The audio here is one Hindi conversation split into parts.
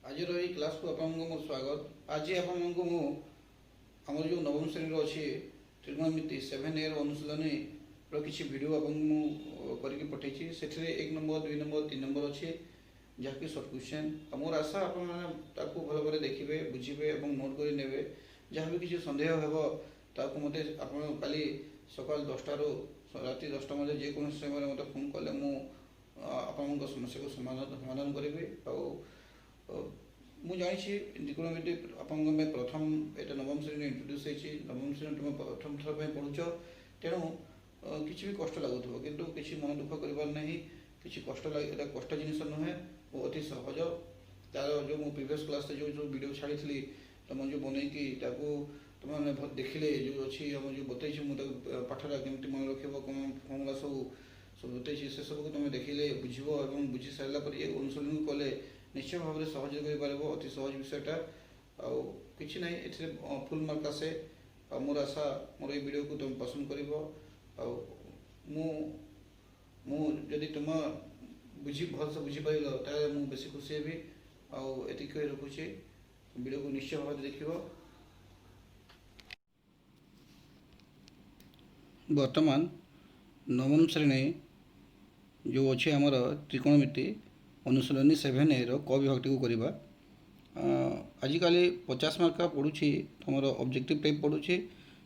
आज क्लास को मोर स्वागत। आज आमर जो नवम श्रेणी अच्छी त्रिकोणमिति 7A अनुशीलनी किसी भिड आपको करके पठे से एक नंबर 2 नंबर 3 नंबर अच्छे जहाँकि सर्ट क्वेश्चन मोर आशा आपको भल भाव देखिए बुझे और नोट कर ने जहाँ भी किसी सन्देह हो मत काली सकाल 10 राति 10 मध्य जेको समय मत फोन कले मुझे समस्या को समाधान करी ମୁଁ ଜାଣିଛି ଟ୍ରିକୋଣମିତି ଆପଣଙ୍କ ପାଇଁ ପ୍ରଥମ ଏଇଟା ନବମ ଶ୍ରେଣୀ ଇଣ୍ଟ୍ରୋଡ୍ୟୁସ୍ ହେଇଛି। ନବମ ଶ୍ରେଣୀ ତୁମେ ପ୍ରଥମ ଥର ପାଇଁ ପଢ଼ୁଛ, ତେଣୁ କିଛି ବି କଷ୍ଟ ଲାଗୁଥିବ କିନ୍ତୁ କିଛି ମନ ଦୁଃଖ କରିବାର ନାହିଁ। କିଛି କଷ୍ଟ ଏଇଟା କଷ୍ଟ ଜିନିଷ ନୁହେଁ ଓ ଅତି ସହଜ। ତାର ଯେଉଁ ମୁଁ ପ୍ରିଭିୟସ୍ କ୍ଲାସ୍ରେ ଯେଉଁ ଭିଡ଼ିଓ ଛାଡ଼ିଥିଲି ତୁମେ ଯେଉଁ ବନେଇକି ତାକୁ ତୁମେ ଦେଖିଲେ ଯେଉଁ ଅଛି ଆମର ଯେଉଁ ବତେଇଛି ମୁଁ ତାକୁ ପାଠଟା କେମିତି ମନେ ରଖିବ କ'ଣ ଫର୍ମୁଲା ସବୁ ବତେଇଛି ସେସବୁକୁ ତୁମେ ଦେଖିଲେ ବୁଝିବ ଏବଂ ବୁଝି ସାରିଲା ପରେ ଏ ଅନୁଶୀଳନକୁ କଲେ निश्चय भाव में सहयोग कर अति सहज विषयटा आछि ना ये फुल मार्क आसे। मोर आशा मोर ये वीडियो को तुम पसंद कर जदि तुम भल से बुझीपार मुझे बेस खुशी हेबी आती रखुच्छी वीडियो को निश्चय भाव देख। बर्तमान नवम श्रेणी जो अच्छे आमर त्रिकोणमिति अनुशीलनी 7A क विभागटी को करवा। आजिकल 50 मार्क पड़ू तुम ऑब्जेक्टिव टाइप पड़ू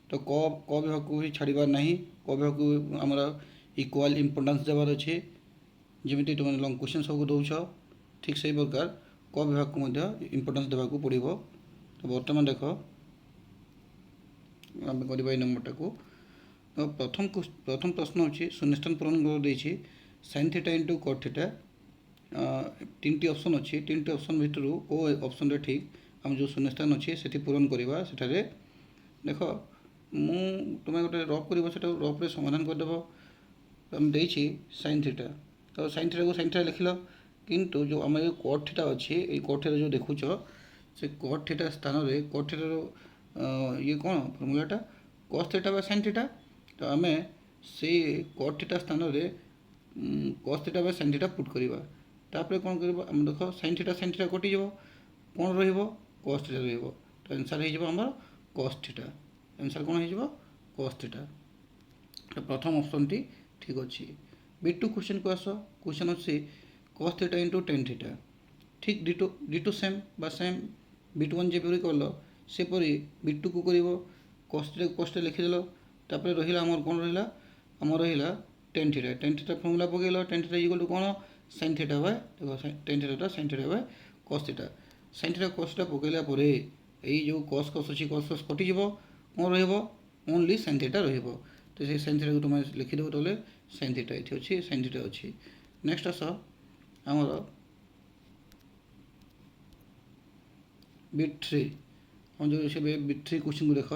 तो क विभाग को भी छाड़बार ना। क विभाग को आमर इक्वाल इम्पोर्टान्स देवार अच्छे जमी तुम लंग क्वेश्चन सब दौच ठीक से प्रकार क विभाग को इम्पोर्टान्स देवाक पड़ो। तो बर्तमान देख आम करवा नंबरटा को। तो प्रथम प्रश्न होची शून्यस्थान पूरण देछि sin theta into cot theta. 3टी ऑप्शन अच्छी 3टी ऑप्शन भितर ओ ऑप्शन रे ठीक आम जो शून्यस्थान अच्छे से पूरण करवा सेठारे देख मु तुम गोटे रफ कर रफ समाधान करदेव। आम देछि sin थीटा तो sin थीटा को sin थीटा लिखल किंतु जो आम cot थीटा अच्छी ये cot थीटा जो देखुच से cot थीटा स्थान में cot थीटार ये कौन फर्मूलाटा cos theta by sin theta. तो आम से cot थीटा स्थान में cos theta by sin theta put करवा तापर कौन कर देख sin थीटा कटिज कौन रॉस थीटा रही। तो answer Homer cos theta answer कौन हो cos थीटा। तो प्रथम ऑप्शन टी ठीक अच्छे। B2 क्वेश्चन को आस क्वेश्चन अच्छी cos theta into tan theta ठीक D2 सेम बा सेम B1 जेपरी कल सेपरी B2 को कर cos थीटा cos थीटा लिखिदेल तापर रहा आमर कौन रहा आम रहा tan थीटा फर्मूला पकड़ tan थीटा इक्वल टू कौन sin थीटा बाय देखो tan theta sin theta by cos theta sin theta cos theta पकड़ला यही जो cos cos अच्छी cos cos कटिज कौन ओनली sin थीटा रहिबो। तो से sin थीटा को तुम लिखिदेव तो sin थीटा ये अच्छी sin थीटा अच्छी। नेक्स्ट आस आमर B3 हम जो B3 क्वेश्चन को देख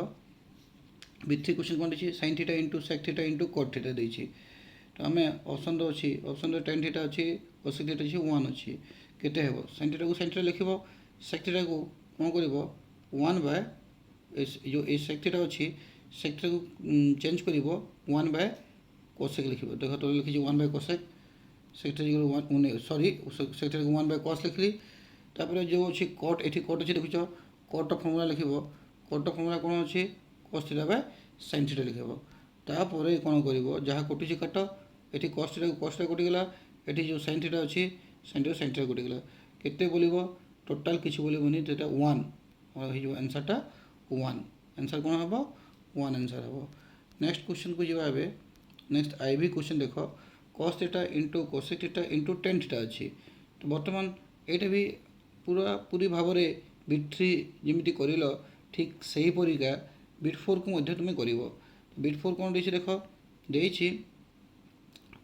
B3 क्वेश्चन कौन देखिए sin theta into sec theta into cot theta देछि। तो आम ऑप्शन अच्छी ऑप्शन tan थीटा अच्छी और sec थीटा अच्छी 1 अच्छी केते हेबो sin थीटा को sin थीटा लिखिबो sec थीटा को कौन करिवो 1 बाय जो ए sec थीटा अच्छी sec थीटा को चेंज करिवो 1 बाय cosec लिखिबो। देखो तो लिखि 1 बाय cosec sec थीटा को 1 सॉरी sec थीटा को 1 बाय cos लिखली तापर जो अच्छी cot एठी cot अच्छी देखुछ cot फॉर्मूला लिखिबो cot फॉर्मूला कौन अच्छी cos theta by sin theta लिखिबो। तापर कौन करिवो जहाँ कटुची काट ये cos थीटा कटिगला ये जो sin थीटा अच्छी sin थीटा कटिगला केते बोलिबो टोटाल किसी बोलिबोनी तो 1 हो आंसरटा 1 आंसर कौन हम 1 आंसर हम। नेक्स्ट क्वेश्चन को जब ए नेक्स्ट आईवी क्वेश्चन देख cos theta into cosec theta into tan theta अच्छी। तो बर्तमान ये भी पूरी भाव में B3 जमी कर ठीक से ही परिका B4 को तुम कर B4 कौन देख देख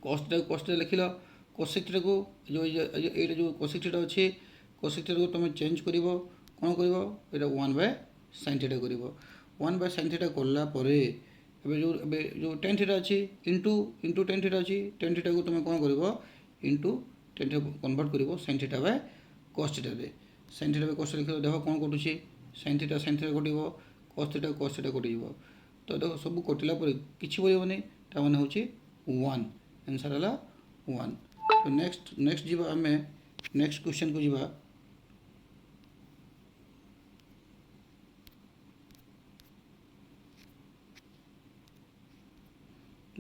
cos थीटा लिखिल cosec थीटा को जो ये जो cosec थीटा अच्छी cosec थीटा को तुम चेंज कर कौन कर 1 बाय sin थीटा कर 1 बाय sin थीटा कलापर जो tan थीटा अच्छी इंटू tan थीटा अच्छी tan थीटा को तुम कौन कर इंटू tan थीटा कन्वर्ट कर sin theta by cos theta रे sin थीटा बाय cos लिख देख कौन कटुची sin theta cut cos theta कटिज। तो देखो सब कटिला किसी बोलबनी ताने हूँ 1 आंसर है 1। तो नेक्स्ट जी आम नेक्स्ट क्वेश्चन को जीवा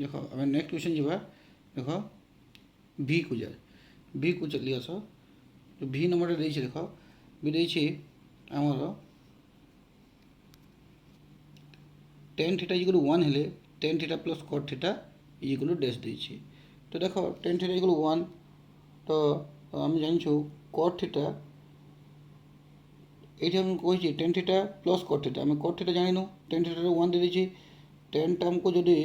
देख आम नेक्स्ट क्वेश्चन जावा देख भि को जाए भि को चली आस जो भि नंबर देख देख भी देछि आमर टेन थीटा इक्वल 1 हेले tan theta plus cot theta equal dash देछि तो देख टेन थीटा इक्वल 1 तो आम जान कट थीटा ये आम कही ten theta plus cot theta आम कट थीटा जानू टेन थीटा 1 दे देछि टेन टा आमको जदि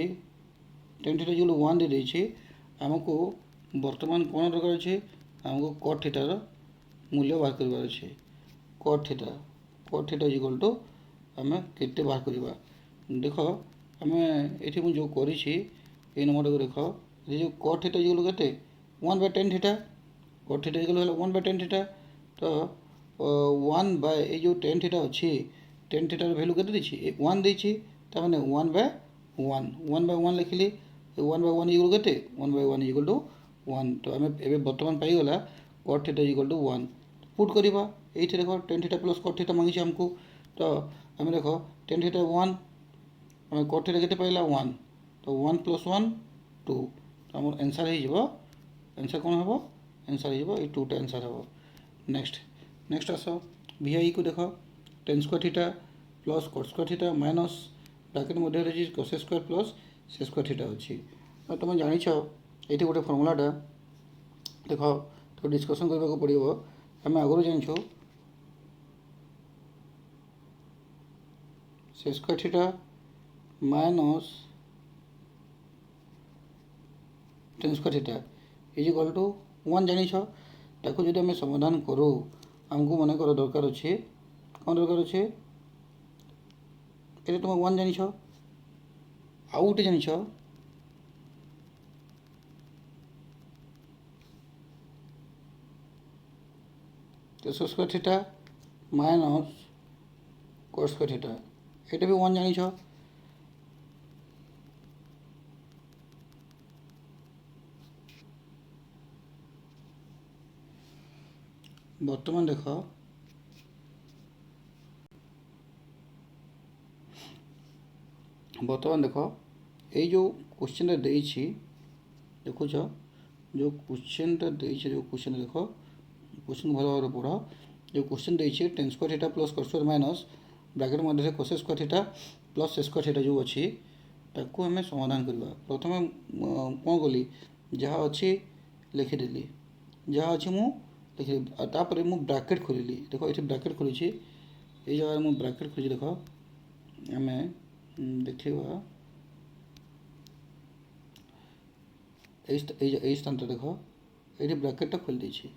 टेन थीटा इक्वल 1 दे देछि आमको वर्तमान कौन दरकार अच्छे आमको कट थीटार मूल्य बाहर करवार अच्छे कट थीटा इक्वल टू आम केते बाहर करवा देख आम ये मुझे कर नंबर को देख ये जो कट थीटा इक्वल केते 1 by tan theta cut theta equal 1 by tan theta तो 1 बाय ये जो टेन थीटा अच्छी टेन थीटार भैल्यू केते देछि 1 देछि ता माने 1 बाय 1 लिखिली 1 बाय 1 इक्वल केते 1 बाय 1 इक्वल टू 1 तो आम ए बर्तमान पाईगला cot theta equal to 1 put करवा ये देख tan theta plus cot theta मांगी आमको तो आम देख टेन थीटा 1 आम कट थीटा केते पाइला 1 तो 1 प्लस 1 2 तो आम आंसर हो आंसर कौन हम आंसर हो 2टा आंसर हम नेक्स्ट आस VI को देख tan square theta plus cot square theta minus bracket मध्य रही cos square plus sec square theta अच्छी तुम जान ये गोटे फर्मूलाटा देख तो डिस्कसन करने को पड़ो आम आगुरी जान sec square theta minus tan square theta is equal to 1 जान ताको जब आम समाधान करूँ आमको मन कर दरकार अच्छे कौन दरकार अच्छे ये तुम 1 जान आउ गोटे जान तो square theta minus cos square theta ये भी 1 जान बर्तमान देख ये जो क्वेश्चन देखुच जो क्वेश्चन जो क्वेश्चन देख क्वेश्चन भल भाव पढ़ जो क्वेश्चन देती tan square theta plus cot square minus bracket मध्य cos square theta plus sec square theta जो अच्छी ताकू आम समाधान करवा प्रथम कौन कली जहाँ अच्छी लिखिदेली जहाँ अच्छी मु लिखिदेली तापर मु ब्रैकेट खोलिली देख ये ब्रैकेट खोली ये जगह मु ब्रैकेट खोली देख आम देखा यही स्थान देख ये ब्रैकेटा खोल देछि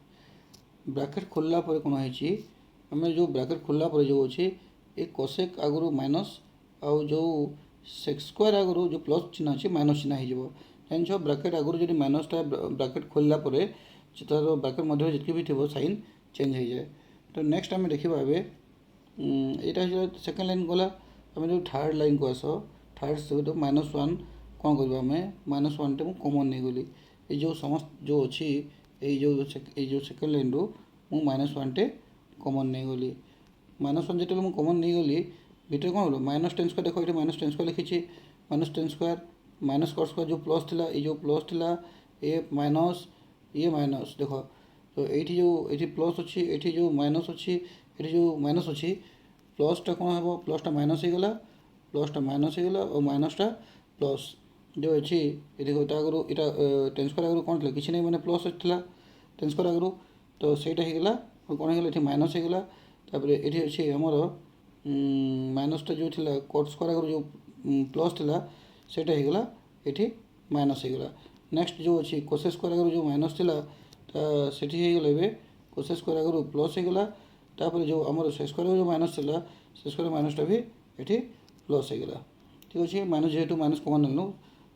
ब्रैकेट खोलला पर कौन है आम जो ब्रैकेट खोलला पर जो अच्छे ये कोसेक आगुरी माइनस आउ जो सेक स्क्वायर आगुरी जो प्लस चिन्ह अच्छे माइनस चिन्ह हो जान ब्रैकेट आगुरी जो माइनसटा ब्रैकेट खोलला पर तार ब्रैकेट मध्य जितकी भी थी साइन चेंज हो जाए तो नेक्स्ट आम देखा यहाँ सेकेंड लाइन गला आम जो थर्ड लाइन को आस थर्ड सहित -1 कौन कर -1 टे कमन नहीं गली ये जो समस्त जो अच्छी ये जो सेकेंड लाइन रू मु -1 टे कमन नहीं गली -1 जो मुझे कमन नहीं गली भितर कौन हलो -10 स्क्वायर देख ये -10 स्क्वायर लिखी -10 स्क्वायर माइनस कट स्क्वायर जो प्लस थिला ये जो प्लस थिला ये माइनस देख तो ये प्लस अच्छी ये जो माइनस अच्छी ये जो माइनस अच्छी प्लसटा कौन हम प्लसटा माइनस हो गला प्लसटा माइनस हो गला और माइनसटा प्लस जो अच्छी ये देखो आगु यहाँ टेन स्क्वायर आगु कौन था कि नहीं मैंने प्लस था टेन स्क्वायर आगु तो सहीटा होगा कौन होगा ये माइनस होगा तापर ये अच्छी आमर माइनसटा जो थी कट स्क्वायर आगु जो प्लस था सहीटा होगा ये माइनस होगा नेक्स्ट जो अच्छी कोस स्क्वायर आगु जो माइनस था सेठी होगा कोस स्क्वायर आगु प्लस होगा तापर जो आमर से स्क्वायर जो माइनस था से स्क्वायर माइनसटा भी ये प्लस होगा ठीक अच्छे माइनस जेहेतु माइनस कमन नेलु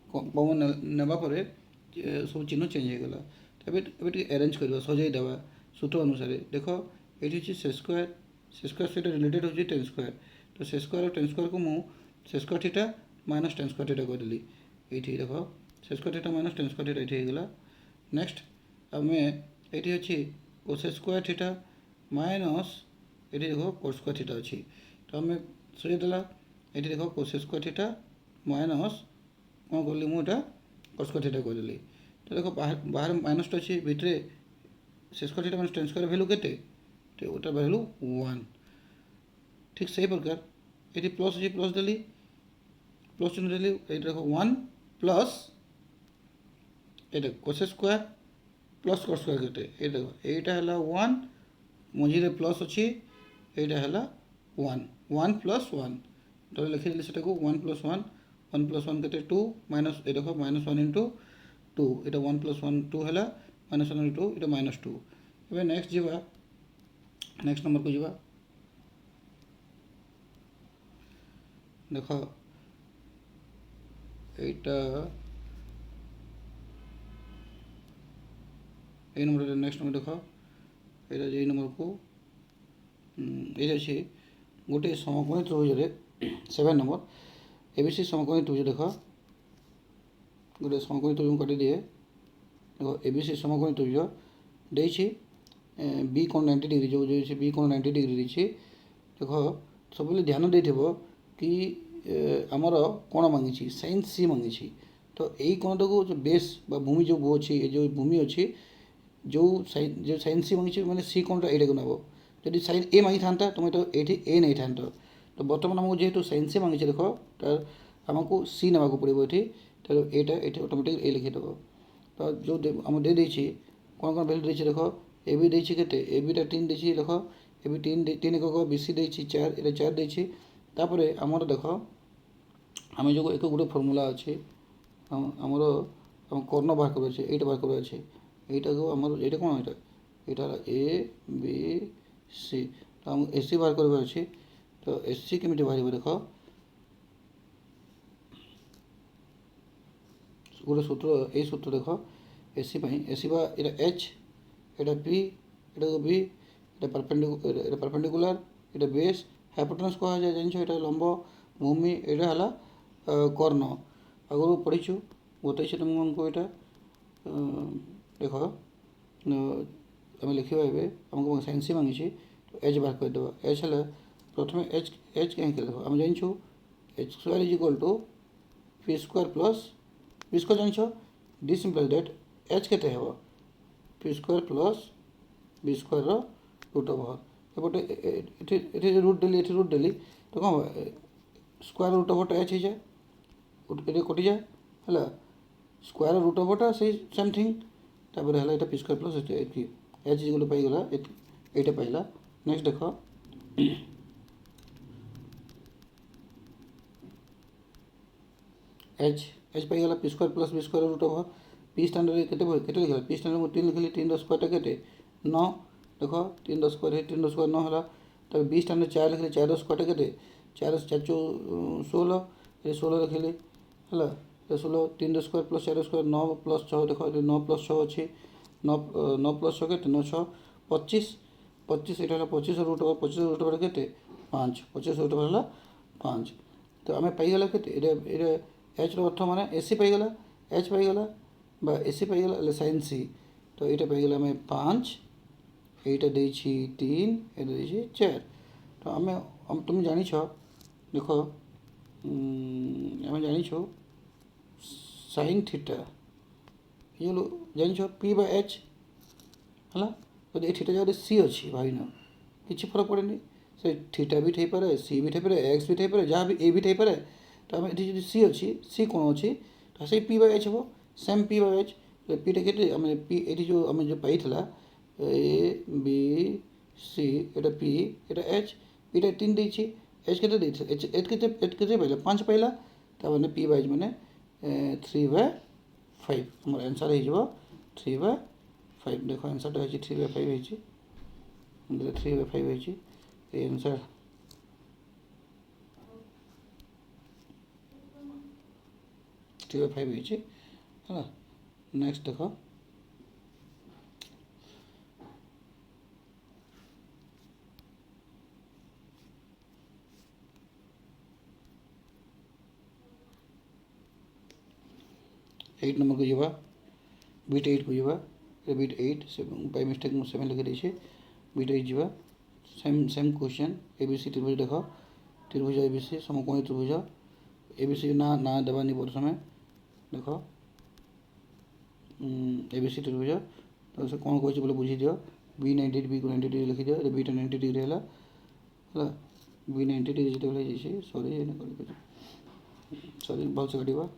कमन नेबा पर सब चिन्ह चेंज होगा तबे अरेंज करवा सजाई देवा सूत्र अनुसार देख ये से स्क्वायर सहित रिलेटेड होची टेन स्क्वायर तो से स्क्वायर और टेन स्क्वायर को मु sec square theta minus tan square theta करदेली ये देख sec square theta minus tan square theta ये होगा नेक्स्ट आम ये अच्छी कोस स्क्वायर थीटा माइनस ये देख कोस स्क्वायर थीटा अच्छी तो आम सजाई देला ये देख कोस स्क्वायर थीटा माइनस कौन कली मुझे cos square theta କହିଦେଲି। ତ ଦେଖ ବାହାରେ ମାଇନସଟା ଅଛି, ଭିତରେ शेष theta minus tan square value केते तो ओटा भैल्यू 1। ठीक सही प्रकार ये प्लस अच्छी प्लस देली प्लस चिन्ह देली ये देखो 1 प्लस ये cos square plus cos square केते ये देखो एटा हला 1 मझी रे प्लस अच्छी एटा हला 1 1 प्लस 1 तो लिखि देली सेटा को 1 प्लस 1 1 प्लस 1 केते 2 माइनस ये देखो -1 * 2 एटा 1 प्लस 1 2 हला -1 * 2 एटा -2। ଏବେ ନେକ୍ସଟ ଯିବା ନେକ୍ସଟ ନମ୍ବରକୁ ଯିବା। ଦେଖ ଏଇଟା ଏଇ ନମ୍ବରରେ ନେକ୍ସଟ ନମ୍ବର ଦେଖ ଏଇଟା ଏଇ ନମ୍ବରକୁ ଏଇଟା ଅଛି ଗୋଟେ ସମକୋଣୀ ତ୍ରିଭୁଜରେ 7 ନମ୍ବର ଏବିସି ସମକୋଣୀ ତ୍ରିଭୁଜ ଦେଖ ଗୋଟେ ସମକୋଣୀ ତ୍ରିଭୁଜ କାଟିଦିଏ। ଦେଖ ଏବିସି ସମକୋଣୀ ତ୍ରିଭୁଜ ଦେଇଛି बी कोण 90 डिग्री जो बी कोण 90 डिग्री रही देख सब ध्यान दे कि आमर कोण मांगी साइन सी मांगी तो यही कोण को जो बेस भूमि जो अच्छी जो भूमि अच्छी जो साइन सी मांगी मैंने सी कोणटा ये नब जब साइन ए मांगी था तुम तो ये ए नहीं था तो बर्तमान आमको जेहेतु साइन सी मांगी देख आमको सी ना पड़ो ये तो यहाँ ये ऑटोमेटिक ए लिखिदेव। तो जो आम दे कौन कौन वैल्यू देख देख ए बी देखे के ए बीटा 3 देख देख ए बी 3 3 एकक बी सी देती 4 ये 4 देती तापर आमर देख आम जो एक गोटे फर्मूला अच्छे आमर कर्ण बाहर कर ये बाहर कर अच्छे यहाँ को आम ये कौन यहाँ ए बी सी तो आम ए सी बाहर कर अच्छे तो एस सी केमी बाहर देख गोटे सूत्र ये सूत्र देख एसी एसी बा ये एच एटा पी एटा को बी एटा परपेंडिकुलर एटा बेस हाइपोटेनस कहा जाए जान एटा लंब भूमि एटा हला कर्ण आगु पढ़ीचु बताई तुमको यहाँ देख आम लिखा ए आमको साइन सी मांगी तो एच बाहर करदे एच है प्रथम एच एच कहीं देख आम जानु h square is equal to P square plus p square जान दिस इम्प्लाइज दैट एच केते हेबो p square plus B square root over एपटे ये रूट डेली ये रूट डेली तो कौन स्क्वायर रूट ओवर एच हो जाए ये कटि जाए है स्क्वायर रूट ओवरटा से सेम थिंग तापर है p square plus h is गोटे पाईगला ये पाइला। नेक्स्ट देख एच एच पाईगला p square plus B square root over p standard के लिखा पी स्टैंडर्ड मुझे 3 लिखली 3 स्क्वायर के 9 देख 3 स्क्वायर 9 है तब बी स्टैंडर्ड 4 लिखली 4 स्क्वायर के 4 4 16 ये 16 लिखली है 16 3 स्क्वायर प्लस 4 स्क्वायर 9 प्लस 6 देख 9 प्लस 6 अच्छी 9 प्लस 6 के 9 6 25 25 ये 25 रूट ओवर 25 रूट ओवर के 5 25 रूट ओवर है 5 तो आम पाईगला के एच अर्थ माने एसी पाईगला एच पाईगला एसी पाईगला साइन सी तो ये पाईगला आम 5 यहाँ दे 3 ये 4 तो आम तुम जान देख आम जान साइन थीटा ये जान पी बाय एच है तो ये थीटा जगह सी अच्छी भाई न किसी फरक पड़े से थीटा भी थी पारे सी भी थी एक्स भी थी पारे जहाँ भी ए भी थी पारे तो आम ये सी अच्छी सी कौन अच्छी तो से पी बाय एच हम सेम पी बाय एच पीटा के आम पी ये जो आम जो पाई A B C Etah P Etah H पीटा 3 देती एच के एच के पाइला 5 पाइला मैंने पी बाय मैंने 3/5 आम आंसर हो 3/5 देख आंसरटा हो 3/5 हो 3/5 हो आंसर 3/5 है। नेक्स्ट देख 8 नंबर को जावा बीट 8 को जावा बीट 8 बाय मिस्टेक मु 7 लिखि देछि बीट 8 जावा सेम क्वेश्चन एबीसी त्रिभुज देख त्रिभुज एबीसी समकोणी त्रिभुज एबीसी ना ना देवानी प्रथमे देख ए बी सी त्रिभुज तो से कौन कहूँ बोले बुझी दियो बी 90 बी को 90 डिग्री लिखिदियो बीटा 90 डिग्री है बी 90 डिग्री जो सॉरी सॉरी भल से काटा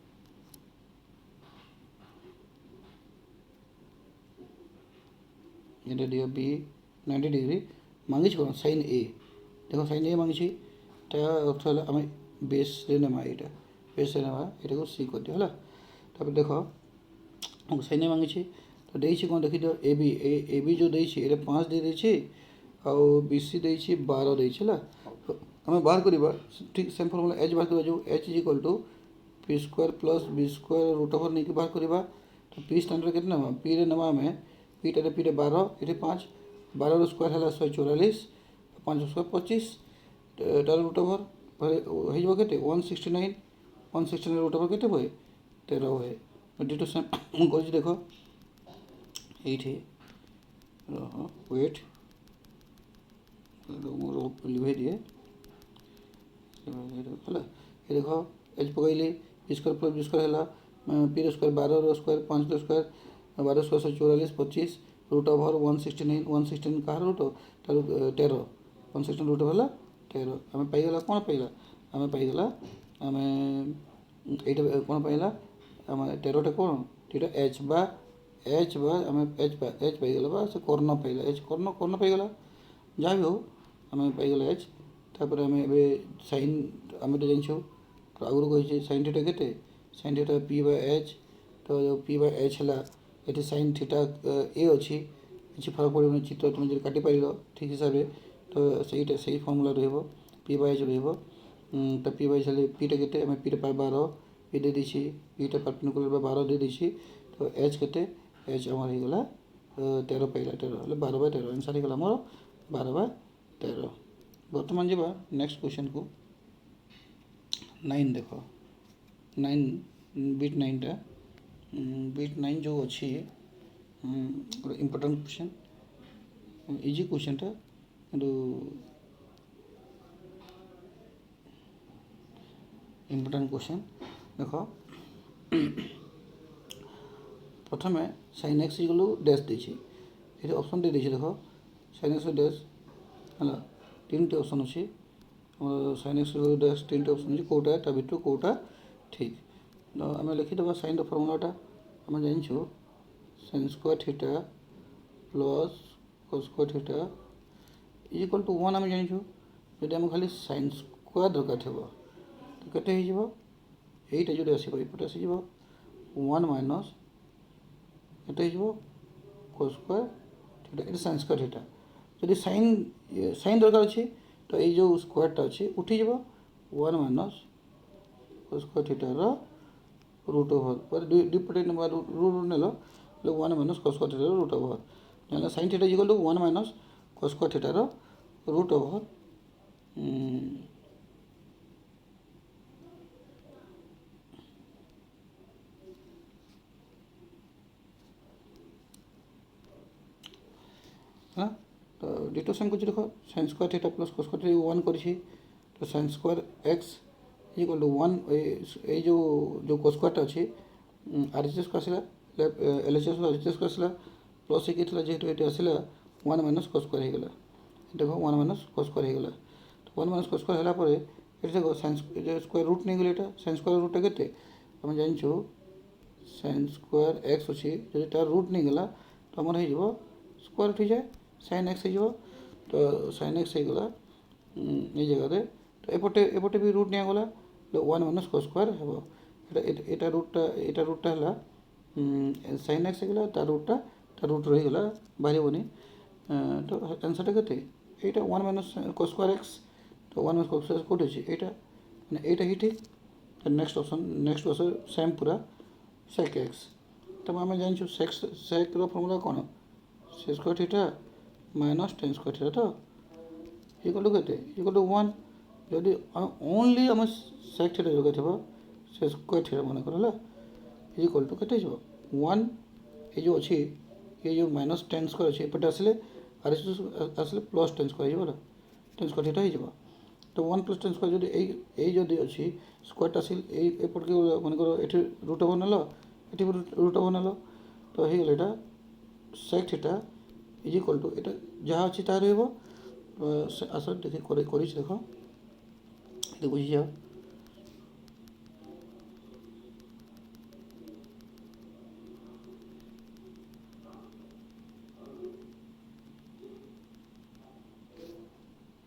ये दियो बी 90 डिग्री मांगी कौन साइन ए देख साइन ए मांगी अर्थ है आम बेस नेमा यहाँ बेस नेमा यहाँ को सी कर दियो है देख साइन ए मांगी तो देसी कौन देखी दियो ए बी जो देसी ये 5 दे देछि आउ बी सी देछि 12 देछि है आम बाहर करवा ठीक सेम फॉर्मूला एच बाहर करवा जो H is equal to P square plus B square root over नहीं बाहर करवा तो पी स्टैंडर्ड के ना पी रे नवा आम पीटा 12 ये 5 12 स्क्वायर है 144 5 स्क्वायर 25 तार रूट ओवर हो के 169 169 रूट ओवर के 13 हुए डिटो सेम कर देख ये वेट लिभे दिए है ये देख एच पकईली b square plus B square है p square 12 square 5 square 12 square 144 25 root over 169 कह रूट 13 169 रूट ओवर 13 आम पाईगला कौन पाइला आम पाईगला आम यहाँ कौन पाइला आम 13टा कौन ये एच बा आम एच पाईगला बा से कर्ण पाइला एच कर्ण पाईगला जहाँ भी हो आम पाईगला एच तापर आम ए साइन आम तो जानू आगुरी कही साइन थीटा के sine theta P by H तो जो पी बाय एच है ये साइन थीटा ए अच्छी किसी फरक पड़े चित्र तुम जो काटि पार ठीक हिसाब से तो से फर्मूला पी बाय एच तो पी बाय एच पीटा के आम पीटा 12 पी दे दी पीटा परपेंडिकुलर 12 दे दी तो एच के एच आमर होगा 13 पाइला 13 12 बाय 13 आंसर होगा आमर 12 बाय 13 बर्तमान जावा नेक्स्ट क्वेश्चन को 9 देख 9 बीट 9टा बीट 9 जो अच्छी इम्पोर्टेंट क्वेश्चन इजी क्वेश्चनटा इम्पोर्टेंट क्वेश्चन देख प्रथम साइन एक्स गलु डैश देछि ये ऑप्शन दे देछि देख साइन एक्स डैश है 3टी ऑप्शन अच्छी साइन एक्स डैश 3टी ऑप्शन अच्छी कौटा ता भर कौटा ठीक आम लिखिदेवा साइन फर्मूलाटा आम जानूँ sine square theta plus cos square theta is equal to 1 आम जानूँ जब आम खाली साइन स्क्वायर दरकार थो तो केटे हो यहीटा जो आसपटे आसीज 1 माइनस एट हो कस स्क्वायर थीटा ये साइन स्क्वायर थीटा जब साइन साइन दरकार अच्छे तो ये जो स्क्वायरटा अच्छे उठीज 1 माइनस कस स्क्वायर थीटार रूट ओवर दुपटे रूट नेल 1 माइनस कस स्क्वायर थीटार रूट ओवर जाना sine theta equal to 1 minus cos square थीटार रूट ओवर हाँ तो डिटो सेम कुछ देख sine square theta plus cos square theta 1 कर तो sine square x equal to 1 ये जो कस स्क्वायरटा अच्छे आर एच एस को आसला L H S R H S को आसला प्लस एक जेहतु ये आसला 1 माइनस कस स्क्वायर होगा देख 1 माइनस कस स्क्वायर होगा तो 1 माइनस कस स्क्वायर होगापर ये देख साइन स्क्वायर रूट नहीं गले यहाँ साइन स्क्वायर रूटा के आम जानूँ साइन स्क्वायर एक्स अच्छी जो तार रूट नहीं गला तो आमर हो स्क्वायर उठी जाए साइन एक्स हो तो साइन एक्स होगा ये जगह तो एपटे भी रूट निगला 1 माइनस कस स्क्वायर हम यहाँ रूटा है साइन एक्स होगा तार रूट रहीगला बाहरनी तो आंसरटा के यहाँ 1 माइनस कस स्क्वायर एक्स तो 1 माइनस कस स्क्वायर कौट अच्छे यहाँ मैंने ही ठीक नेक्स्ट ऑप्शन नेक्स्ट बस सेम पूरा सेक एक्स तो आम जानूँ सेक फर्मूला कौन से square theta minus tan square theta तो इक्वल टू के इक्वल टू 1 जदि ओनली आम सेक थीटा जगह थी से स्क्वायर थीटा मन कर इक्वल टू के 1 ये जो अच्छी ये जो माइनस टेन स्क्वायर अच्छे एपटे आसले आर आसले प्लस टेन स्क्वायर हो टेन स्क्वायर थीटा हो तो 1 प्लस टेन स्क्वायर जब यदि अच्छी स्क्वायरटा एपट के मन कर ये रूट ओवर नेल ये रूट ओवर नेल तो तो हो गला एटा sec theta is equal to एटा जहाँ अच्छी तार रहिबो आसो देखि करिछ देखो ये बुझी जाओ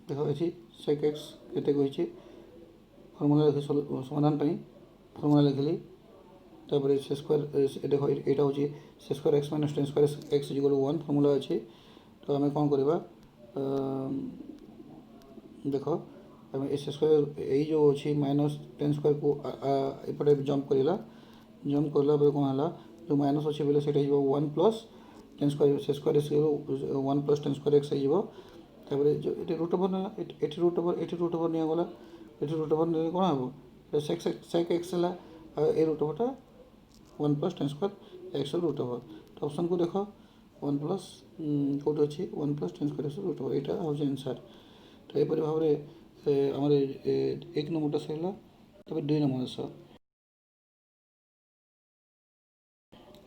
देखो ये sec x केते कहिछि फॉर्मूला लिखि समाधान पई फॉर्मूला लिखली तापर से स्क्वायर देखो एटा होछि sec square x minus tan square x is equal to 1 formula अछि तो हमें कोन करबा देखो हमें एस स्क्वायर ए जो अच्छी माइनस tan स्क्वायर को एपटे जंप करला बेले कौन है जो माइनस अच्छे बोले से 1 प्लस tan स्क्वायर से square 1 plus tan square x हो जो ये रूट ओवर ना ये रूट ओवर नहीं गला ये रूट ओवर नहीं कौन हम सेक एक्स है ए रूट ओवरटा 1 plus tan square x root over तो ऑप्शन को देखो 1 प्लस कौट अच्छी 1 plus tan square x root over यहाँ हूँ आंसर तो यहपर भाव में आम एक नंबरटा सरला तब 2 नंबर आस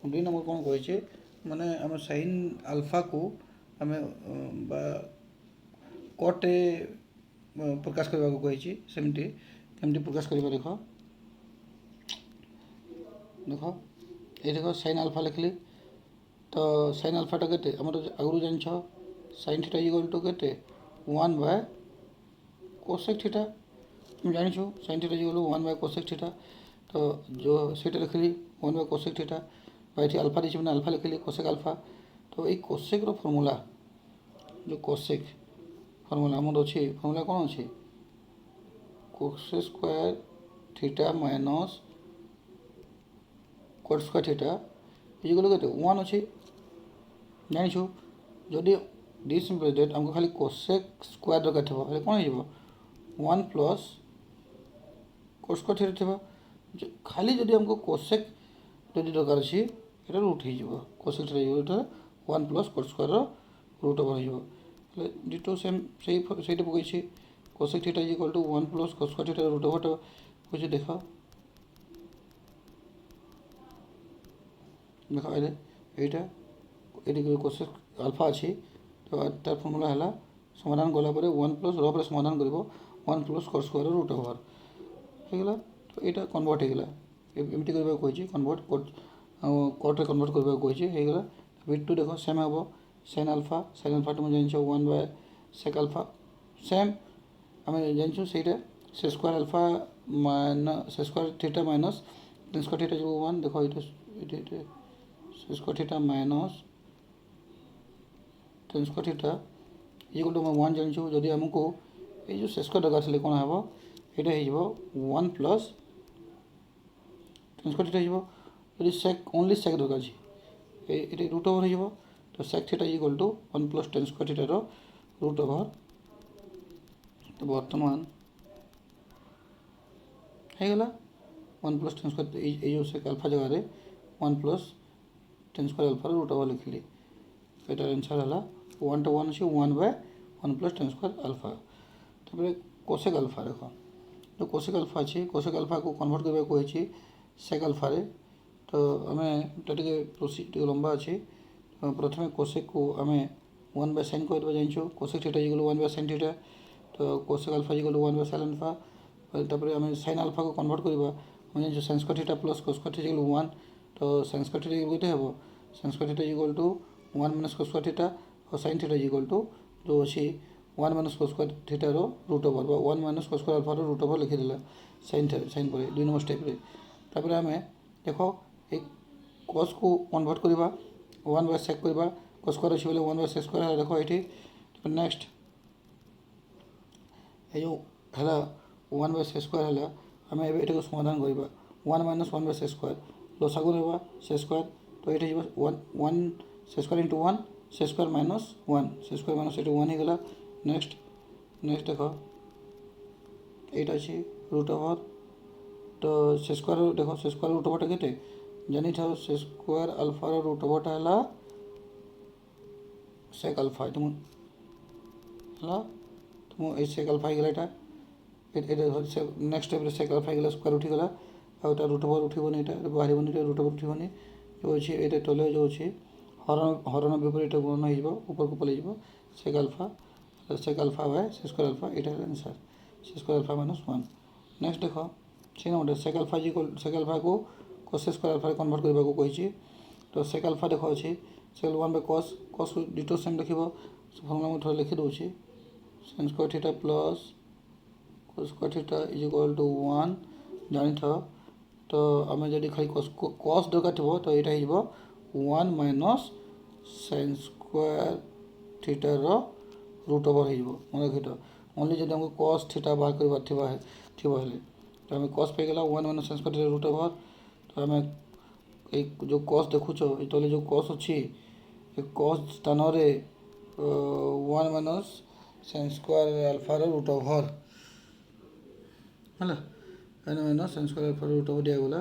2 नंबर कौन कही माने आम साइन अल्फा को आम कटे प्रकाश करने को कही सेमती केमती प्रकाश करवा देख देख ये देख साइन अल्फा लिखली तो साइन अल्फाटा के आगुरी जान साइन थीटा इक्वल टू के 1 बाय कोसेक थीटा तुम जानिछो sine theta equal to 1 by cosec theta तो जो सेटा लिखली 1 बाय कोसेक थीटा बाय थी अल्फा दिछि माने अल्फा लिखली कोसेक अल्फा तो ये कोसेक रो फार्मूला जो कोसेक फार्मूला हमर अछि फार्मूला कोन अछि cosec square theta minus cot square theta equal to 1 अछि जानिछो जदि दिस दैट हमको खाली कोसेक स्क्वायर दरकार थबो खाली कोन हिबो 1 प्लस कोट स्क्वायर थीटा थबो खाली जदि हमको कोसेक जदि दरकार अछि एटा रूट हि जिवो cosec theta equal 1 plus cot square root over हिबो डिटो सेम सेटा पकई छी cosec theta equal to 1 plus cot square theta root over कुछ देखो देखो एटा एटी कोसेक अल्फा अच्छी तो तार फर्मूला है समाधान गला 1 प्लस रो समाधान कर 1 plus cot square root over होगा तो यहाँ कन्वर्ट होगा एमती करने कही कन्वर्ट कोट्रे कन्वर्ट करने कही होगा विथ टू देखो सेम हम साइन अल्फा तुम जान 1 बाय सेक अल्फा सेम आम जान sec square alpha minus sec square theta minus tan square theta जो 1 देखो ये square theta minus tan square theta equal to 1 जान जदि आमको ये जो स्क्वायर दरकार थी कौन हम ये हो 1 प्लस tan स्क्वायर थीटा हो जदि सेक ओनली सेक दरकार ये रूट ओवर हो तो sec theta equal to 1 plus tan square थीटार रूट ओवर तो बर्तमान होगा 1 प्लस tan स्क्वायर ये जो सेक अल्फा जगह 1 plus tan square alpha root over लिखली एटार आंसर है 1 to 1 अच्छे 1 by 1 plus tan square alpha तापर कोसेक अल्फा देखो जो कोसेक अल्फा अच्छे कोसेक अल्फा को कन्वर्ट करने कही सेक अल्फा रे तो आम टे प्रोसीड लंबा अच्छे प्रथम कोसेक को आम 1 बाय साइन कर जान cosec theta equal 1 by sine theta तो cosec alpha equal 1 by sine alpha तापर आम साइन अल्फा को कन्वर्ट करवा हम जान sine square theta plus cos square theta equal 1 तो साइन स्क्वायर थीटा इक्वल के हम sine square theta equal to 1 minus cos square theta और साइन थीटा इक्वल टू जो अच्छी 1 माइनस कोस स्क्वायर थीटार root over 1 minus cos square अल्फार रूट ओवर लिखिदेला साइन साइन पर 2 नंबर स्टेप तापर आम देखो एक कोस को कन्वर्ट करवा 1 बाय सेक करवा कोस स्क्वायर अच्छे बोले 1 बाय सेक स्क्वायर देखो ये नेक्स्ट ये जो है 1 बाय सेक स्क्वायर है आम ये समाधान करवा 1 माइनस 1 बाय सेक स्क्वायर लसागु ना सेक स्क्वायर तो ये 1 सेक स्क्वायर इंटू 1 से स्क्वायर माइनस 1 से स्क्वायर माइनस 1 होगा नेक्स्ट देखो ये अच्छी रूट ओवर तो से स्क्वायर देखो से स्क्वायर रूट ओवरटा के जानी था से स्क्वायर अल्फार रूट ओवरटा है सेक अल्फा तुम ये सेक अल्फा होगा नेक्स्ट स्टेप सेक अल्फा होगा स्क्वायर उठीगला और रूट ओवर उठबनी बाहर रूट ओवर उठबनी जो अच्छे ये तले जो अच्छे हरण विपरीत गुणन हो ऊपर को पलैযাব sec alpha by c square alpha यहाँ answer c square alpha -1। Next देख 6 नंबर सेक अल्फा को cos स्क्वायर अल्फा कन्वर्ट करने को कही तो सेक अल्फा देख अच्छे सेक 1 बाय cos को डिटो सेम लिख फर्मुला मुझे थोड़ा लिखी दूसरी sin square theta plus cos square theta is equal to 1 जानी था तो आम जब खाली cos दरकार थो तो यहाँ हो 1 माइनस sin स्क्वायर थीटार रूट ओवर हो मन रखी तो ओनली जब हमको cos थीटा बाहर कर तो आम cos पाईगला 1 minus sin square theta root over तो आम जो cos देखुच ये जो cos अच्छी cos स्थान 1 minus sin square alpha root over है 1 minus sin square alpha root over दिगला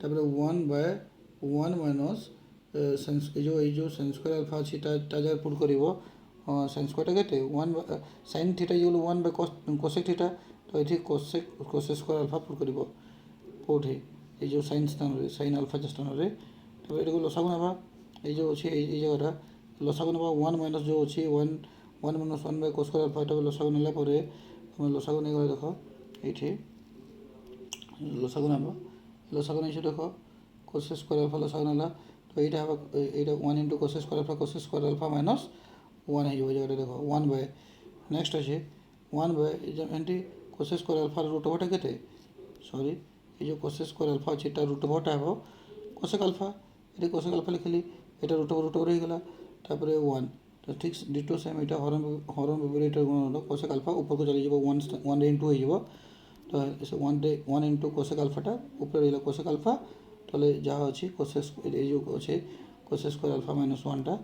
1 बाय 1 माइनस जो sin स्क्वायर अल्फा अच्छी जगह पुट कर sin स्क्वायर के 1 sin थीटा जो 1 बाय cosec थीटा तो ये cos स्क्वायर अल्फा पुट कर कौटे ये जो sin स्थान sin अल्फा स्थान तो ये लसागु ना ये जो अच्छे ये जगह लसागु ना 1 माइनस जो अच्छी 1 minus 1 by cos square alpha ये लसागु ना लसागु नहीं गला देख ये लसागु ना नहीं देख cos स्क्वायर अल्फा लसागु ना तो ये 1 into cos square alpha minus 1 हो जगह देख 1 बाय नेक्स्ट अच्छे 1 by anti cos square alpha root ओवरटा के सॉरी ये जो cos स्क्वायर अल्फा अच्छे रूट ओवरटा हे cosec अल्फा ये cosec अल्फा लिखली ये रूट ओवर हो गला 1 तो ठीक डिटो सेम यहाँ हरण विपरीत गुण cosec अल्फा ऊपर को चली 1 इंटू हो तो 1 इंटू cosec अल्फाटा ऊपर रहा cosec अल्फा तो जहाँ अच्छी जो अच्छे cos स्क्वायर अल्फा -1 टा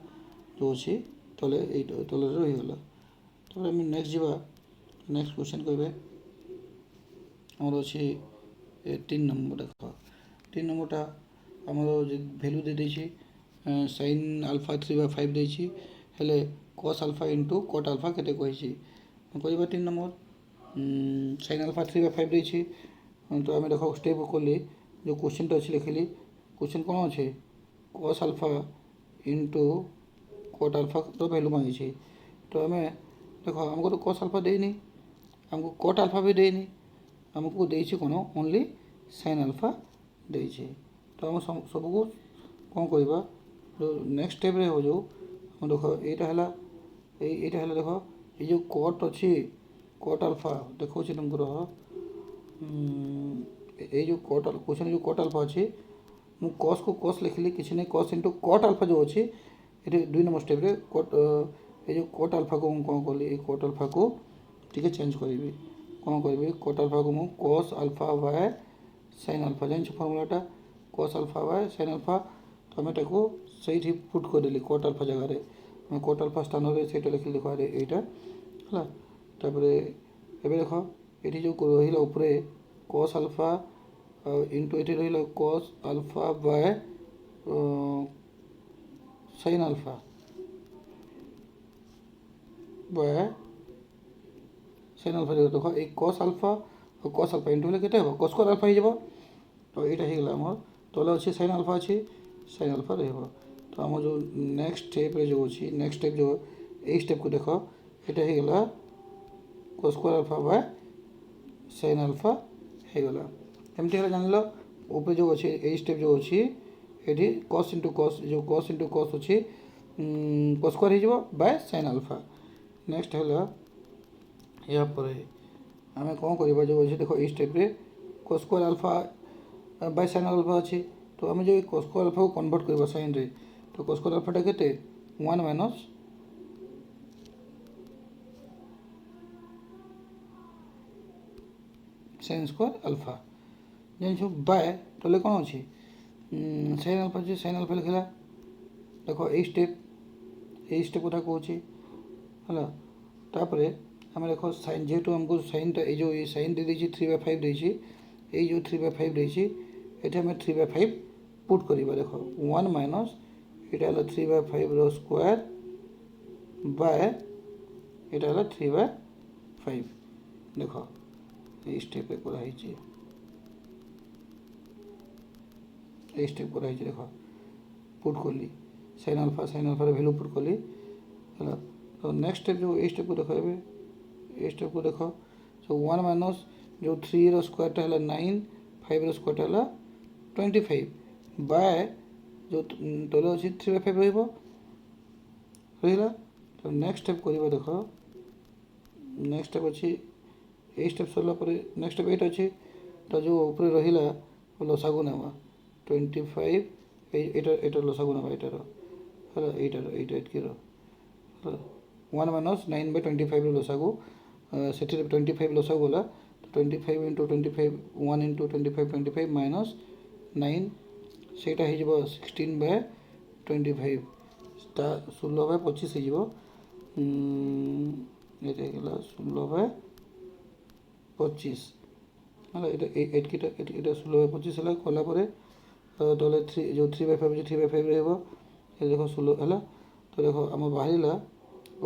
जो अच्छी तले तले रहीगला तो नेक्स्ट जावा नेक्स्ट क्वेश्चन कहे आमर अच्छी 3 नंबर देख 3 नंबरटा आमर भैल्यू दे देछि sin अल्फा 3/5 देछि हेले cos alpha into cot alpha केते कहि कह 3 नंबर sin अल्फा 3/5 देछि तो आम देख स्टेप कली जो क्वेश्चन अच्छी लिखिली क्वेश्चन कौन अच्छे cos alpha into cot alpha तो भैल्यू मांगी तो आम देख आमको तो cos अल्फा देनी आमको cot अल्फा भी देनी आमको देछि कौन ओनली sin अल्फा देछि तो आम सबको कौन करवा जो नेक्स्ट स्टेप हो जो देख यहाँ देख ये जो cot अच्छी cot अल्फा देखो तुमको ये जो क्वेश्चन जो cot अल्फा अच्छी मु cos को cos लिखली किसी नहीं cos इंटू cot अल्फा जो अच्छी ये 2 नंबर स्टेप रे ये जो cot अल्फा को कौन कली cot अल्फा को टी चेंज करी कौन करी cot अल्फा को मु cos alpha by sin alpha जान फर्मुलाटा cos alpha by sin alpha तो आम सही पुट करदेली cot अल्फा जगह मैं cot अल्फा स्थान से लिखी देख यहाँ है देख ये जो रहा उपरे cos अल्फा इंटू ये रहा cos alpha by sin alpha by sin alpha देख एक cos अल्फा और cos अल्फा इंटू के cos स्क्वायर अल्फा हो तो यहाँ होगा तले अच्छे sin अल्फा अच्छी sin अल्फा तो आम जो नेक्स्ट स्टेप जो अच्छी नेक्स्ट स्टेप जो यही स्टेप को देख यहाँ होगा cos square alpha by sin alpha होगला एमती है जान लो ऊपर जो अच्छे यही स्टेप जो अच्छी ये cos इंटू cos अच्छी cos स्क्वायर हो बाय sin अल्फा नेक्स्ट है या पर आम कौन करवा जो अच्छे देख ये स्टेप रे cos square alpha by sin alpha अच्छी तो आम जो cos स्क्वायर अल्फा को कन्वर्ट करवा sin रे तो cos स्क्वायर अल्फाटा के 1 माइनस sin स्क्वायर अल्फा जान बाय तले कौन अच्छी sin अल्फा अच्छी sin अल्फा लिखला देख यही स्टेप कथा कहूँ है तापर आम देख sin जेहेतु आमको साइनटा ये sin दे 3/5 देछि ये जो 3/5 देछि ये आम 3/5 पुट करवा देख 1 माइनस यहाँ 3/5 रो स्क्वायर बाय यहाँ 3/5 देख ये स्टेप कराई स्टेप कराई देख पुट कली साइन आल्फार भैल्यू पुट कली है। तो नेक्स्ट स्टेप जो ये स्टेप को देख ए स्टेप को देख सो 1 माइनस जो 3 रो स्क्वायर है 9 5 रो स्क्वायर है 25 बाय जो तले अच्छी 3/5 रहा। तो नेक्स्ट स्टेप करवा देख नेक्स्ट स्टेप अच्छी ये स्टेप सरला नेक्स्ट स्टेप एट अच्छी तो जो ऊपर रहा लसागु नेवा 25 एटार लसागु नेवा एटार है एट की 1 माइनस 9/25 लसागु से 25 लसागु गला तो 25 इंटू 25 1 इंटू 25 माइनस 9 से 16/25 16/25 हो 16/25 है। एट 16/25 है कलापर तले 3 जो 3/5 अच्छे 3/5 रहा देख 16 है। तो देख आम बाहर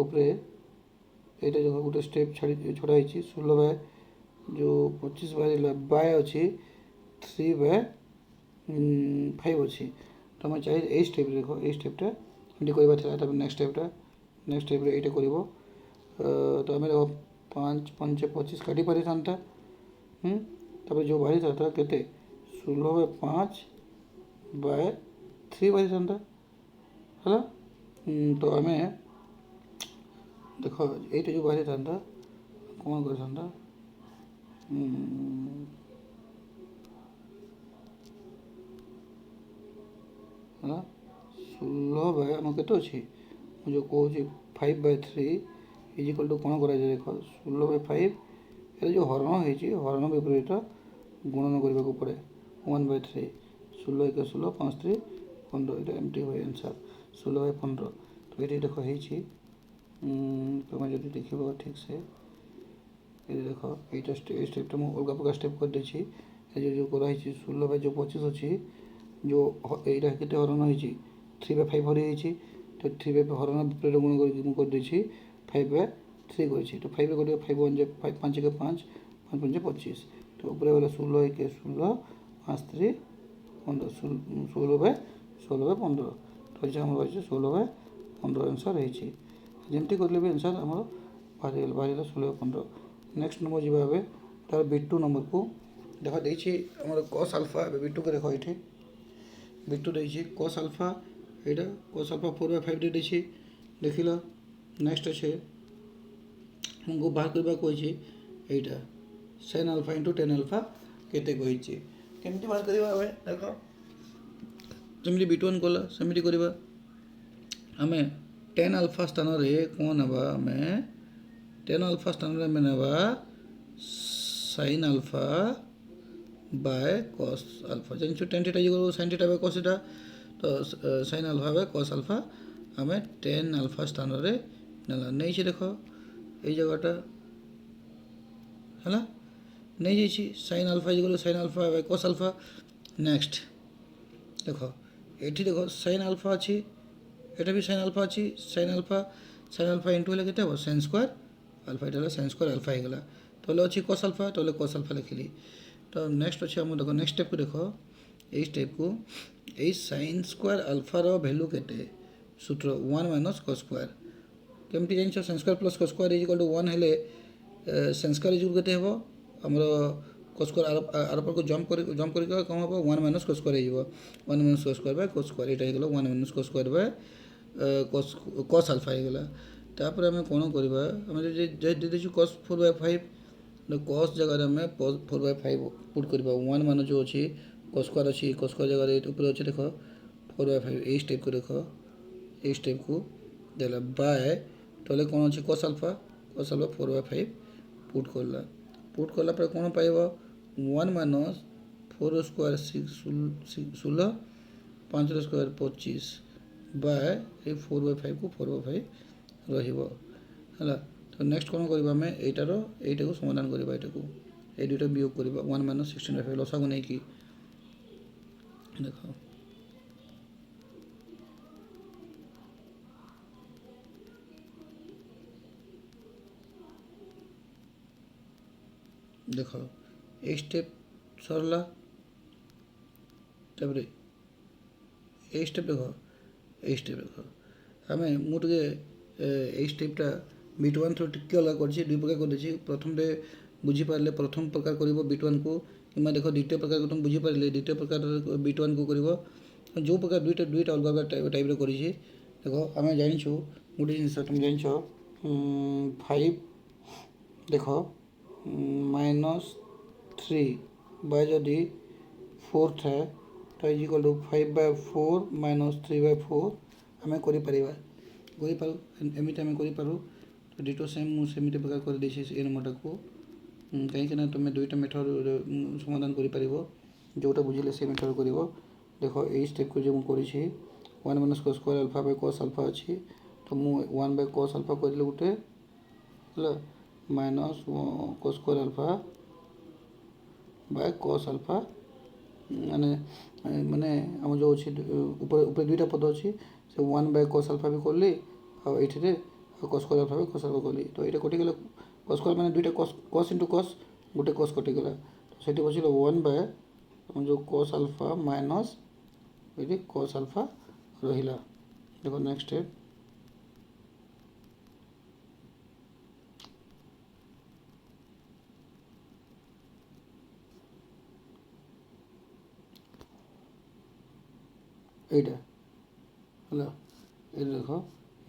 उपरे ये देख गोटे स्टेप छड़ाई 16 जो 25 बाहर बाय अच्छी 3/5 अच्छी। तो मैं चाहिए ये स्टेप देख ये स्टेपटा एमती करवा नेक्स्ट स्टेपटा ये तो आम 5 5 25 काटी पारि था तापर जो बाहरी था के 16/5/3 बाहरी था है। तो आम देख ये जो बाहरी था कौन कर है 16/आम के जो कौन 5/3 इजिकल टू कौन कर देख 16/5 ये जो हरण हरण विपरीत गुणन करने को पड़े 1/3 16 1 16 5 3 15 ये एमती हुए आंसर 16/15। तो ये देख तुम जो देख ठीक से ये देख ये स्टेप मुझे अलग प्रकार स्टेप कर देছি जो कराई 16/25 अच्छी जो यहाँ के हरण हो 3/5 हरी तो 3/5 हरण विपरीत गुण कर देছি 5/3 कर तो 5 कर 5 1 5 के 5 5 5 25 तो ऊपर वाला 16 1 16 5 3 15 16/15 तो ये आम रही 16/15 आंसर है जमती कर भी आंसर आम बाहर 16/15। नेक्स्ट नंबर जी तार B2 नंबर को देख देखिए कस आल्फा B2 को देख ये B2 देखिए कस आल्फा यहाँ कस आल्फा 4/5 देखिए देख ल। नेक्स्ट अच्छे हमको बाहर करवा कही यहाँ sin alpha into tan alpha केते कही केमती बाहर करवा देख जमी B1 कला सेमती करवा आम tan आल्फा स्थान कौन ना आम tan आल्फा स्थान में ना sin alpha by cos alpha जान tan theta sin theta by cos theta तो sin alpha by cos alpha आम tan आल्फा स्थान में ना नहीं देख ये जगहटा है नहीं जाइए sin alpha sin alpha by cos alpha. Next देख ये देख sin आल्फा अच्छी ये भी sin आल्फा अच्छी sin आल्फा इंटू हेल्ले के sin स्क्वायर आल्फा ये sin स्क्वायर आल्फा होगा तो अच्छी cos आल्फा तो cos आल्फा लिखिली। तो नेक्स्ट अच्छे आम देख नेक्स्ट स्टेप को देख ये स्टेप को ये sin स्क्वायर आल्फार भैल्यू के सूत्र 1 माइनस cos स्क्वायर केमती जान sin square plus cos square is equal to 1 हेले sin स्क्वायर इज इक्वल के आमर cos स्क्वायर आर को जम्प कर कौन हम 1 माइनस cos स्क्वायर हो 1 minus cos square by cos square यहाँ 1 minus cos square by cos alpha होगा। तापर आम कौन करवा आम दे देचु cos 4/5 cos जगह आम 4/5 पुट करवा 1 मान जो अच्छी cos स्क्वायर अच्छी cos स्क्वायर जगह ऊपर अच्छे देख 4/5 ये स्टेप को देख ये स्टेप को देला बाय तले कौन अच्छे cos आल्फा 4/5 पुट कला कौन पाइब 1 माइनस 4 स्क्वायर 16 5 स्क्वायर 25 बाय 4/5 को 4/5 रहा। तो नेक्स्ट कौन करवा आम एटार यटा को समाधान करवा यहाँ ये दुटा वियोग करवा 1 माइनस 16/5 लसागु नहीं कि देख देख ये स्टेप सरला तापर ये स्टेप देख এই স্টেপ দেখ আমি ମୁଁ ଟିକେ এই স্টেপটা বিট ওয়ান থ্রু ଟିକେ ଅଲଗା କରିଛି ଦୁଇ ପ୍ରକାର କରିଦେଇଛି ପ୍ରଥମରେ ବୁଝିପାରିଲେ ପ୍ରଥମ ପ୍ରକାର କରିବ ବିଟ୍ ୱାନ୍କୁ କିମ୍ବା ଦେଖ ଦ୍ୱିତୀୟ ପ୍ରକାର ତୁମେ ବୁଝିପାରିଲେ ଦ୍ୱିତୀୟ ପ୍ରକାର ବିଟ୍ ୱାନ୍କୁ କରିବ ଯେଉଁ ପ୍ରକାର ଦୁଇଟା ଅଲଗା ଅଲଗା ଟାଇପ୍ର କରିଛି ଦେଖ ଆମେ ଜାଣିଛୁ ଗୋଟେ ଜିନିଷ ତୁମେ ଜାଣିଛ 5 ଦେଖ -3 ବାଇ ଯଦି 4 ଥାଏ ତ ଇଜ୍ ଇକ୍ୱାଲ୍ ଟୁ 5/4 -3/4 ଆମେ କରିପାରିବା କରିପାରୁ ଏମିତି ଆମେ କରିପାରୁ ତ ଡିଟୋ ସେମ୍ ମୁଁ ସେମିତି ପ୍ରକାର କରିଦେଇଛି ଏ ନମ୍ବରଟାକୁ କାହିଁକିନା ତୁମେ ଦୁଇଟା ମେଥଡ଼ ସମାଧାନ କରିପାରିବ ଯେଉଁଟା ବୁଝିଲେ ସେ ମେଥଡ଼ କରିବ ଦେଖ ଏଇ ସ୍ଟେପ୍କୁ ଯେଉଁ ମୁଁ କରିଛି 1 - cos square alpha by cos alpha ଅଛି ତ ମୁଁ 1/cos alpha କରିଲି ଗୋଟେ ହେଲା minus cos square alpha by cos alpha ମାନେ ଆମର ଯେଉଁ ଅଛି ଉପରେ ଦୁଇଟା ପଦ ଅଛି ସେ 1/cos alpha ବି କଲି ଆଉ ଏଇଠିରେ cos square alpha by cos alpha କଲି ତ ଏଇଟା କଟିଗଲା cos square ମାନେ ଦୁଇଟା cos into cos ଗୋଟେ cos କଟିଗଲା ତ ସେଇଠି ବସିଲା 1 ଯେଉଁ cos alpha ମାଇନସ୍ ଏଇଠି cos alpha ରହିଲା ଦେଖ ନେକ୍ସଟ ଷ୍ଟେପ୍ এইটা ହେଲା ଏଇଟା ଦେଖ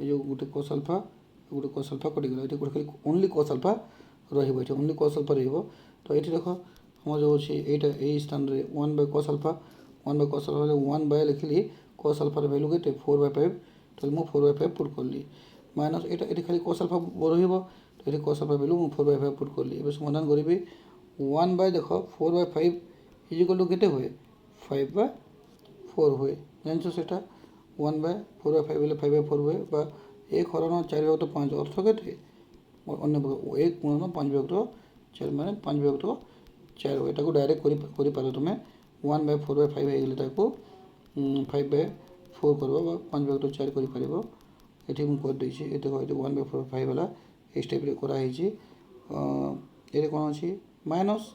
ଏ ଯେଉଁ ଗୋଟେ cos alpha କଟିଗଲା ଏଠି ଗୋଟେ ଖାଲି ଓନ୍ଲି cos alpha ରହିବ ଏଠି ଓନ୍ଲି cos alpha ରହିବ ତ ଏଠି ଦେଖ ଆମର ଯେଉଁ ଅଛି ଏଇଟା ଏଇ ସ୍ଥାନରେ 1/cos alpha ହେଲେ 1 ଲେଖିଲି cos alphaର ଭ୍ୟାଲୁ କେତେ 4/5 ତାହେଲେ ମୁଁ 4/5 ପୁଟ୍ କଲି ମାଇନସ୍ ଏଠି ଖାଲି cos alpha ରହିବ ତ ଏଠି cos alpha ଭ୍ୟାଲୁ ମୁଁ 4/5 ପୁଟ୍ କଲି ଏବେ ସମାଧାନ କରିବି 1 ଦେଖ 4/5 ଇଜ୍ ଇକ୍ୱାଲ୍ ଟୁ କେତେ ହୁଏ 5/4 ହୁଏ ଜାଣିଛ ସେଇଟା 1/4/5 ହେଲେ 5/4 ହୁଏ ବା 1 ହରଣ 4/5 ଅର୍ଥ କେତେ ଅନ୍ୟ 1 ଗୁଣନ 5/4 ମାନେ 5/4 ଏଟାକୁ ଡାଇରେକ୍ଟ କରିପାର ତୁମେ 1/4/5 ହେଇଗଲେ ତାକୁ 5/4 କରିବ ବା 5/4 କରିପାରିବ ଏଠି ମୁଁ କରିଦେଇଛି ଏଠି 1/4/5 ହେଲା এই ଷ୍ଟେପ୍ରେ କରାହେଇଛି ଏଠି କ'ଣ ଅଛି ମାଇନସ୍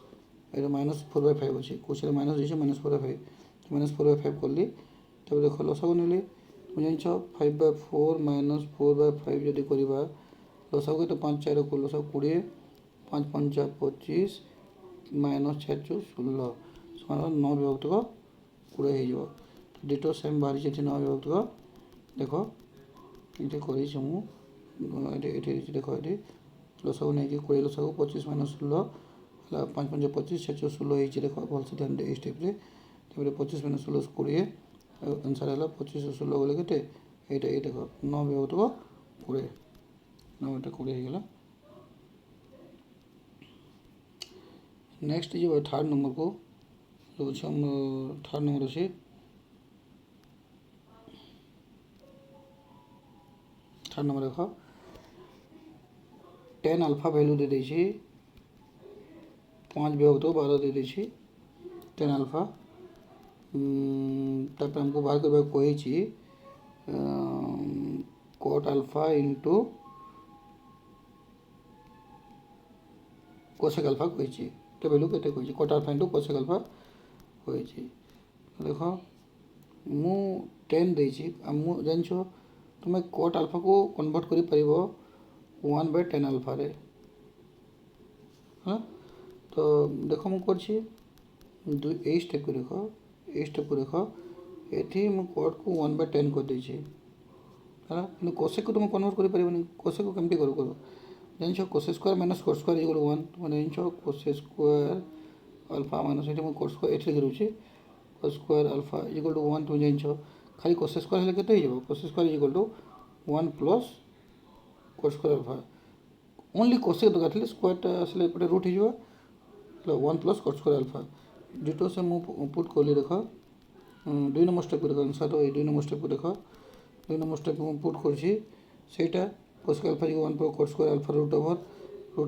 ଏଠି -4/5 ଅଛି କୋଶ୍ଚିନ୍ରେ ମାଇନସ୍ ଦେଇଛି -4/5 -4/5 କଲି ତାପରେ ଦେଖ ଲସାଗୁ ନେଲି তুমি ଜାଣିଛ 5/4 - 4/5 ଯଦି କରିବା ଲସାଗୁ କେତେ 5 4 ଲସାଗୁ 20 5 5 25 -4 16 ସମାନ 9/20 ହେଇଯିବ ଡିଟୋ ସେମ୍ ବାହାରିଛି ଏଠି 9/20 ଦେଖ ଏଠି କରିଛି ମୁଁ ଏଠି ଦେଖ ଏଠି ଲସାଗୁ ନେଇକି 20 ଲସାଗୁ 25 - 16 ହେଲା 5 5 25 4 16 ହେଇଛି ଦେଖ ଭଲସେ ଧ୍ୟାନ ଦେଇ ଏଇ ଷ୍ଟେପ୍ରେ ତାପରେ 25 - 16 20 आंसर है 25 16 गले के ये देख 9/20 9/20 होगा नेक्स्ट जो थर्ड नंबर को जो थर्ड नंबर अच्छे थर्ड नंबर देख 10 अल्फा वैल्यू दे देछि 5/12 दे देछि 10 अल्फा तापर हमको बाहर करबा कहिछि cot alpha into cosec alpha कहिछि तो वैल्यू केते कहिछि cot alpha into cosec alpha कहिछि देखो मु 10 देछि मु जानछो तुमे cot alpha को कन्वर्ट करि परिबो 1/10 alpha रे हां तो देखो मु करछि ए स्टेप को देखो ए स्टेप को देख ये मुझे कट को 1/10 कर देछि है कि कोसेक को तुम कन्वर्ट कर पारिबनी कोसेक को केमती कर जान cosec square minus cot square equal 1 तुम जान कोसेक स्क्वायर अल्फा माइनस ये कोट स्क्वायर ये लिखि cot square alpha equal to 1 तुम जान खाली कोसेक स्क्वायर हेले केते हो cosec square equal to 1 plus cot square alpha only cosec दरकार थले स्क्वायर आसले एपटे रूट हो 1 plus cot square alpha ditto से मु पुट कली देख 2 नंबर स्टेप देख आंसर तो 2 नंबर स्टेप देख 2 नंबर स्टेप मु पुट करछि सेटा cos अल्फा 1 पर cos square alpha root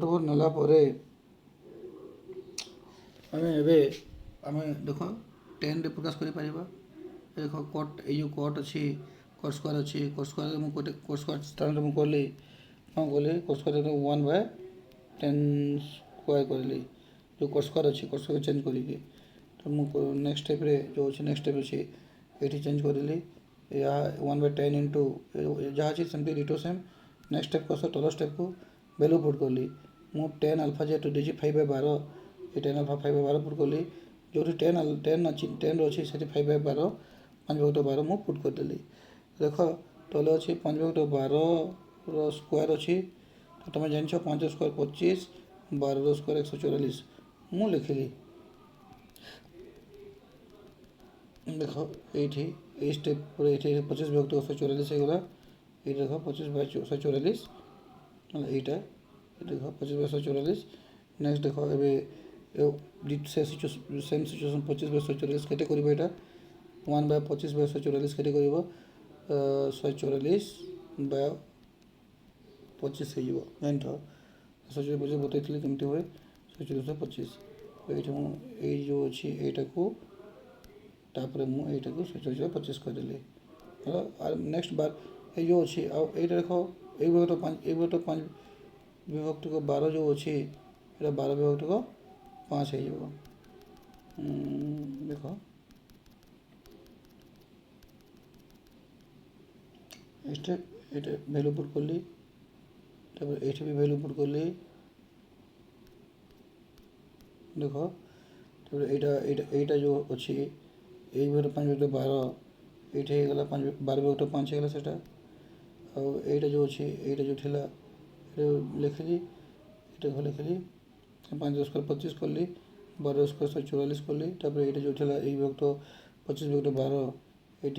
over नेला परे आमे एबे आमे देखो 10 रे प्रकाश करि परिबा देखो cot ए जो cot अछि cos स्क्वायर मु cos स्क्वायर स्थान रे मु करली हां बोले cos स्क्वायर 1/10 स्क्वायर करली जो cos स्क्वायर अछि cos स्क्वायर चेंज करिके तो मु नेक्स्ट स्टेप रे जो अछि नेक्स्ट स्टेप अछि एठी चेंज करली या 1/10 इंटू जहाँ अच्छी सेमती डिटो सेम नेक्स्ट स्टेप कस तल स्टेप को भैल्यू पुट कली मु 10 अल्फा जेहेतु देसी 5/12 ये 10 अल्फा 5/12 पुट कली जो 10 अच्छी 10 अच्छी से 5/12 5/12 मुझे पुट करदेली देख तले अच्छी 5/12 स्क्वायर अच्छी तो तुम जान 5 स्क्वायर 25 12 स्क्वायर 144 मुझे लिखिली देख ये स्टेप पूरा ये 25 विभक्त 144 होगा ये देख 25/144 यहाँ देख 25/144 नेक्स्ट देख सेम सिचुएसन 25/144 केटे कर 1/25/144 केटे कर 144/25 हो जान 144 बताई कमी हुए 144/25 ये जो अच्छी यहाँ को तापर मुझे 144/25 करदेली नेक्स्ट बार ये जो अच्छी ये देख 1/5 विभक्त 12 जो अच्छी 12 विभक्त 5 हो देख स्टेप ये भैल्यू पुट कली ये भी भैल्यू पुट कली देख यहाँ जो अच्छी 1/5/12 ये गला 12/5 होगा से यहाँ जो अच्छी यहाँ जो थी लिखिली ये लिखिली 5 स्क्वायर 25 कली 12 स्क्वायर 144 कली ये जो थी 1/25/12 ये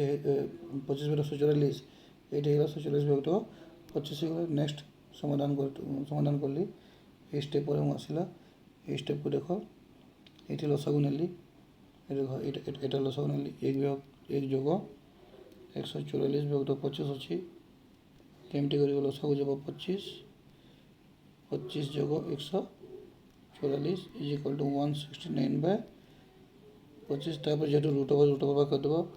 25/144 ये 144/25 नेक्स्ट समाधान कली ये स्टेप पर आसला ये स्टेप को देख ये लसागु नेली देख ये लसागु नेली 1 जोग 144/25 अच्छी केमती कर लसागु जब 25 जोग 144 इज इक्वल टू 169/25 तापर जेहतु रूट ओवर करदेव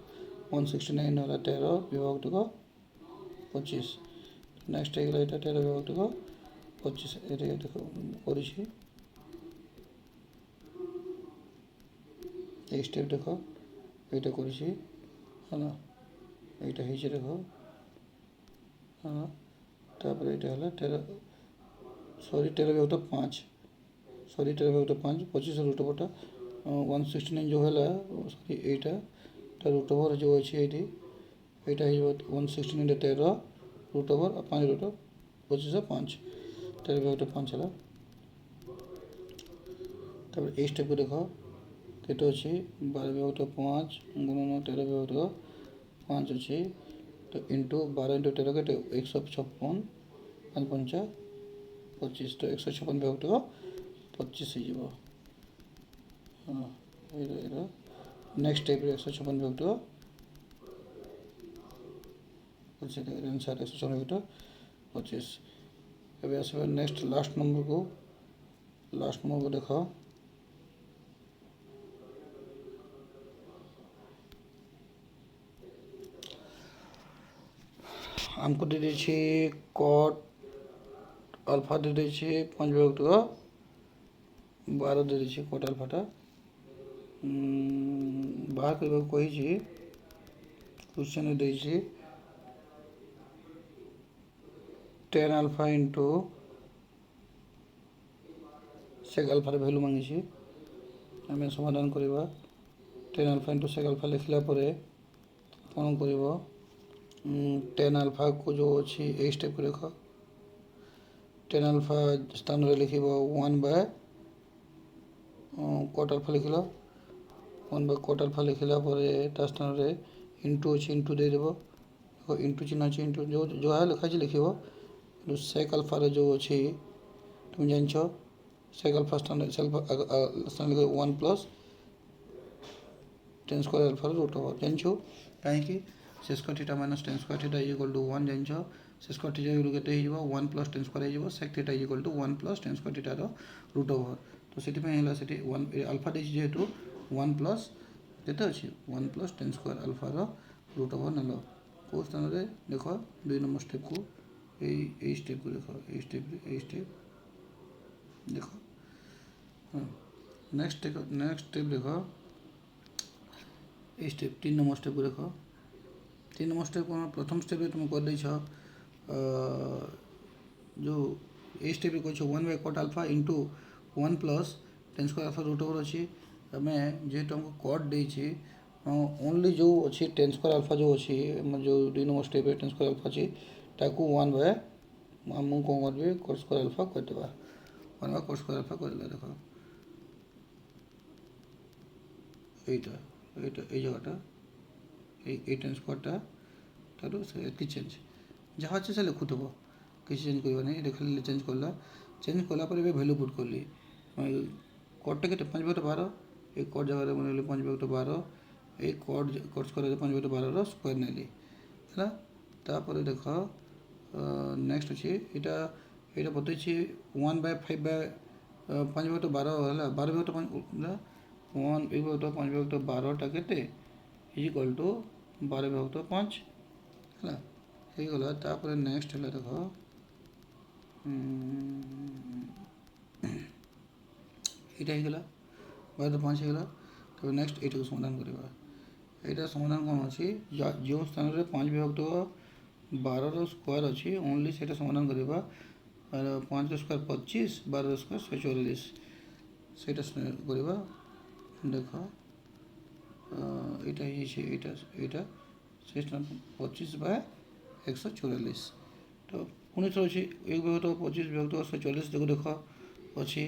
169 है 13 विभक्त 25 नेक्स्ट है 13 विभक्त 25 ये देख कर स्टेप देख यहाँ कर देख हाँ तापर यहाँ 13 विभक्त 5 25 रूट ओवरटा 169 जो है सॉरी यहाँ रूट ओवर जो अच्छे ये 169 13 रूट ओवर 5 रूट 25 5 13 विभक्त 5 है तापर ये स्टेप को देख केटे अच्छी 12 विभक्त 5 गुणन 13 विभक्त 5 अच्छी तो इंटू 12 इंटू 13 के 156 5 5 25 तो 156 विभक्त 25 हो हाँ नेक्स्ट स्टेप 156 विभक्त 25 156 विभक्त 25 अब आस नेक्स्ट लास्ट नंबर को देख आमको दे दी कट अल्फा दे दी 5 विभक्त 12 दे दी कट अल्फाटा बाहर करने कही क्वेश्चन दे 10 अल्फा इंटू सेक अल्फार भैल्यू मांगी आम समाधान करवा 10 अल्फा इंटू सेक अल्फा लिखला कौन कर 10 अल्फा को जो अच्छी ये स्टेप को देख 10 अल्फा स्थान लिख 1/कट अल्फा लिखल 1/कट अल्फा लिखला स्थान इंटू अच्छी इंटू देदेव इंटू चिन्ह अच्छी इंटू जो है लिखा लिख सेक अल्फार जो अच्छी तुम जान सेक अल्फा स्थान लिख 1 + 10 स्क्वायर अल्फार रूट ओवर जान कहीं से square theta minus 10 square theta is equal to 1 जान से स्क्वायर थीटा के 1 + 10 स्क्वायर हो sec theta is equal to 1 + 10 square थीटार रूट ओवर तो से 1 अल्फा दे जेहेतु 1 प्लस केते अच्छी 1 + 10 स्क्वायर अल्फार रूट ओवर नेल कौ स्थान देख 2 नंबर स्टेप को यही स्टेप को देख स्टेप देख हाँ नेक्स्ट स्टेप देख ये स्टेप 3 नंबर स्टेप को देख तीन नंबर स्टेप कौन प्रथम स्टेप तुम कर देछ जो ए स्टेप कह 1 cot alpha into 1 plus ten square alpha root over अच्छी आम जेहेतु हमको कट देछि ओनली जो अच्छी टेन स्क्वायर अल्फा जो अच्छी जो 2 number step tan square alpha अच्छी ताकू 1 बाय मुझे कौन करी cot स्क्वायर अल्फा करदेवा 1 बाय cot स्क्वायर अल्फा करदेला देख এইটা এইটা এই জায়গাটা এই টেন স্কোয়ারটা তাহলে এতকি চেঞ্জ ଯାହା ଅଛି ସେ ଲେଖୁଥିବ କିଛି ଚେଞ୍ଜ କରିବନି ଏଇଟା ଖାଲି ଚେଞ୍ଜ କଲା ପରେ ଏବେ ଭ୍ୟାଲୁ ପୁଟ୍ କଲି କଟ୍ଟା କେତେ 5/12 ଏଇ କଟ୍ ଜାଗାରେ ମୁଁ ନେଲି 5/12 ଏଇ କଟ୍ ସ୍କୋୟାରରେ 5/12ର ସ୍କୋୟାର ନେଲି ହେଲା ତାପରେ ଦେଖ ନେକ୍ସଟ ଅଛି ଏଇଟା ବତେଇଛି 1/5/5/12 ହେଲା 12/5 1/5/12टा केते इक्वल टू 12/5 है ହେଇଗଲା ତାପରେ ନେକ୍ସଟ ହେଲା ଦେଖ ଏଇଟା ହେଇଗଲା 12/5 ହେଇଗଲା ତାପରେ ନେକ୍ସଟ ଏଇଟାକୁ ସମାଧାନ କରିବା ଏଇଟା ସମାଧାନ କ'ଣ ଅଛି ଯେଉଁ ସ୍ଥାନରେ 5/12ର ସ୍କୋୟାର ଅଛି ଓନ୍ଲି ସେଇଟା ସମାଧାନ କରିବା 5ର ସ୍କୋୟାର 25 12ର ସ୍କୋୟାର 144 ସେଇଟା କରିବା देख यहाँ यहाँ से 25/144 तो पुणी थोड़ा अच्छी 1/25/144 देखो देख अच्छी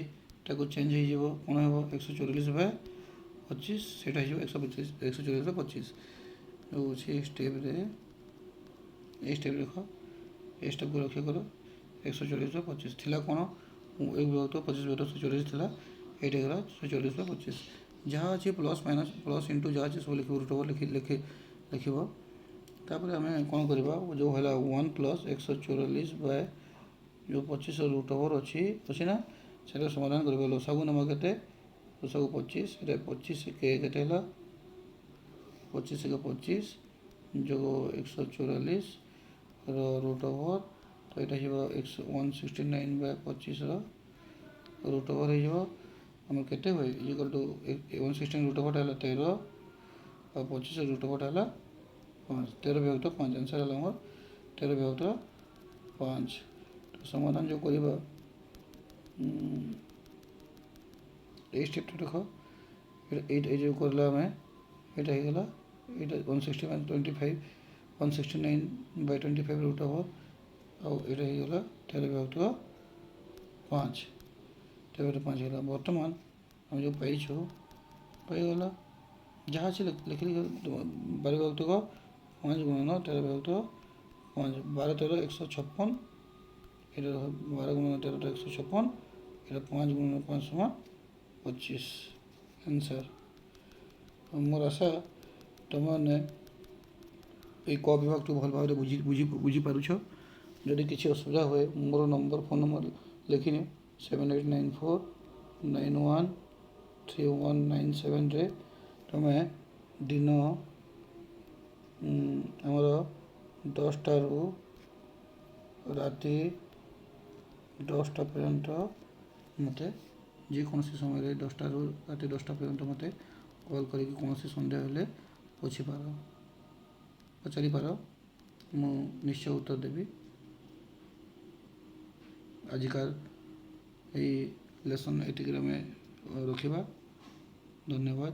चेंज हो कौन हो 144/25 से 144/25 जो अच्छी स्टेप ये स्टेप देख ये स्टेप को रक्षा कर 144/25 थी कौन 1/25/144 थी ये 144/25 जहाँ अच्छी प्लस माइनस प्लस इंटू जहाँ अच्छी सब लिख रूट ओवर लिख तापर आम कौन करवा जो है 1 प्लस 144 बाय जो 25 रूट ओवर अच्छी ना से समाधान कर लसागु नवा के लसागु 25 25 के 25 के 25 जो 144 रूट ओवर तो यहाँ 169/25 रूट ओवर हो आम के इक्वल टू 116 रूट ओवर है 13 और 25 रूट ओवर है 5 13/5 आंसर है 13/5 तो समाधान जो करवा स्टेप देख ये जो करला आम यहाँ 169/25 रूट ओवर आईगला 13/5 13/5 है बर्तमान हम जो पाइछू पाईगला जहाँ अच्छे लिख 12/5 गुणन 13/5 12 13 156 ये 12 गुणन 13 156 ये 5 गुणन 5 = 25 आंसर मोर आशा तुमने ये क विभाग टू भल भाव बुझी पारुछ जदि किसी असुविधा हुए मोर नंबर फोन नंबर लिखिनि 7894913197 रे तुम्हें दिन आमर 10टा रु राति 10टा पर्यंत मत जेकोसी समय 10टा रु राति 10टा पर्यंत मत कॉल करके कौन सन्देह हेले पचारि पार मु निश्चय उत्तर देवी आजिकार लेसन एतिक रखा धन्यवाद।